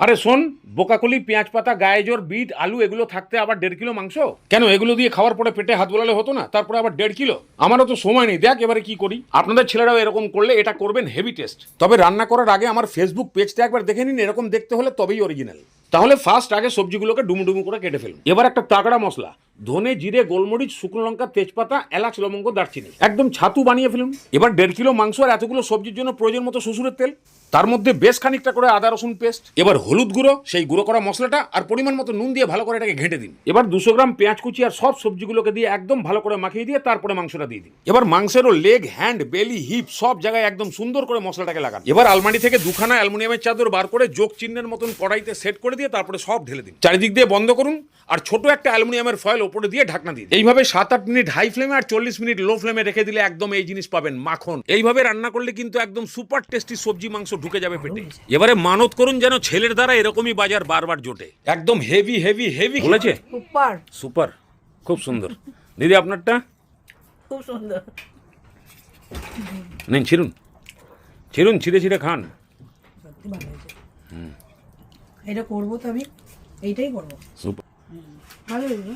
আরে শোন, বোকাকলি, পেঁয়াজ পাতা, গাজর, বিট, আলু এগুলো থাকতে আবার 1.5 কিলো মাংস কেন? এগুলো দিয়ে খাওয়ার পরে পেটে হাত বোলালে হতো না? তারপরে আবার 1.5 কিলো? আমারও তো সময় নেই। দেখ এবারে কি করি। আপনাদের ছেলেরাও এরকম করলে এটা করবেন হেভি টেস্ট। তবে রান্না করার আগে আমার ফেসবুক পেজটা একবার দেখে নিন, এরকম দেখতে হলে তবেই অরিজিনাল। তাহলে ফার্স্ট আগে সবজিগুলোকে ডুমু ডুমু করে কেটে ফেলুন। এবার একটা তাগড়া মশলা, ধনে, জিরে, গোলমরিচ, শুকনো লঙ্কা, তেজপাতা, এলাচ, লবঙ্গ, দারচিনি একদম ছাতু বানিয়ে ফেলুন। এবার 1.5 কিলো মাংস আর এতগুলো সবজির জন্য প্রয়োজন মতো শ্বশুরের তেল, তার মধ্যে বেশ খানিকটা করে আদা রসুন পেস্ট, এবার হলুদ গুঁড়ো, সেই গুঁড়ো করা মশলাটা আর পরিমাণ মতো নুন দিয়ে ভালো করে এটাকে ঘেঁটে দিন। এবার 200 গ্রাম পেঁয়াজ কুচি আর সব সবজিগুলোকে দিয়ে একদম ভালো করে মাখিয়ে দিয়ে তারপরে মাংসটা দিয়ে দিন। এবার মাংসেরও লেগ, হ্যান্ড, বেলি, হিপ সব জায়গায় একদম সুন্দর করে মশলাটাকে লাগান। এবার আলমারি থেকে দুখানা অ্যালুমিনিয়ামের চাদর বার করে যোগ চিহ্নের মতন কড়াইতে সেট করে দিয়ে তারপরে সব ঢেলে দিন। চারিদিক দিয়ে বন্ধ করুন আর ছোট একটা অ্যালুমিনিয়ামের ফয়েল ওপরে দিয়ে ঢাকনা দিন। এইভাবে 7-8 মিনিট হাই ফ্লেমে আর 40 মিনিট লো ফ্লেমে রেখে দিলে একদম এই জিনিস পাবেন, মাখন। এইভাবে রান্না করলে কিন্তু একদম সুপার টেস্টি সবজি মাংস ঢুকে যাবে পেটে। এবারে মানত করুন যেন ছেলের দ্বারা এরকমই বাজার বারবার জোটে। একদম হেভি হেভি হেভি বলেছে। সুপার সুপার, খুব সুন্দর। দিদি আপনারটা? খুব সুন্দর। নিন, ছিড়ুন ছিড়ুন, ছিঁড়ে ছিঁড়ে খান। সত্যি ভালো হয়েছে। এটা করবো তো আমি, এইটাই করবো। সুপার। ভালো হয়েছে।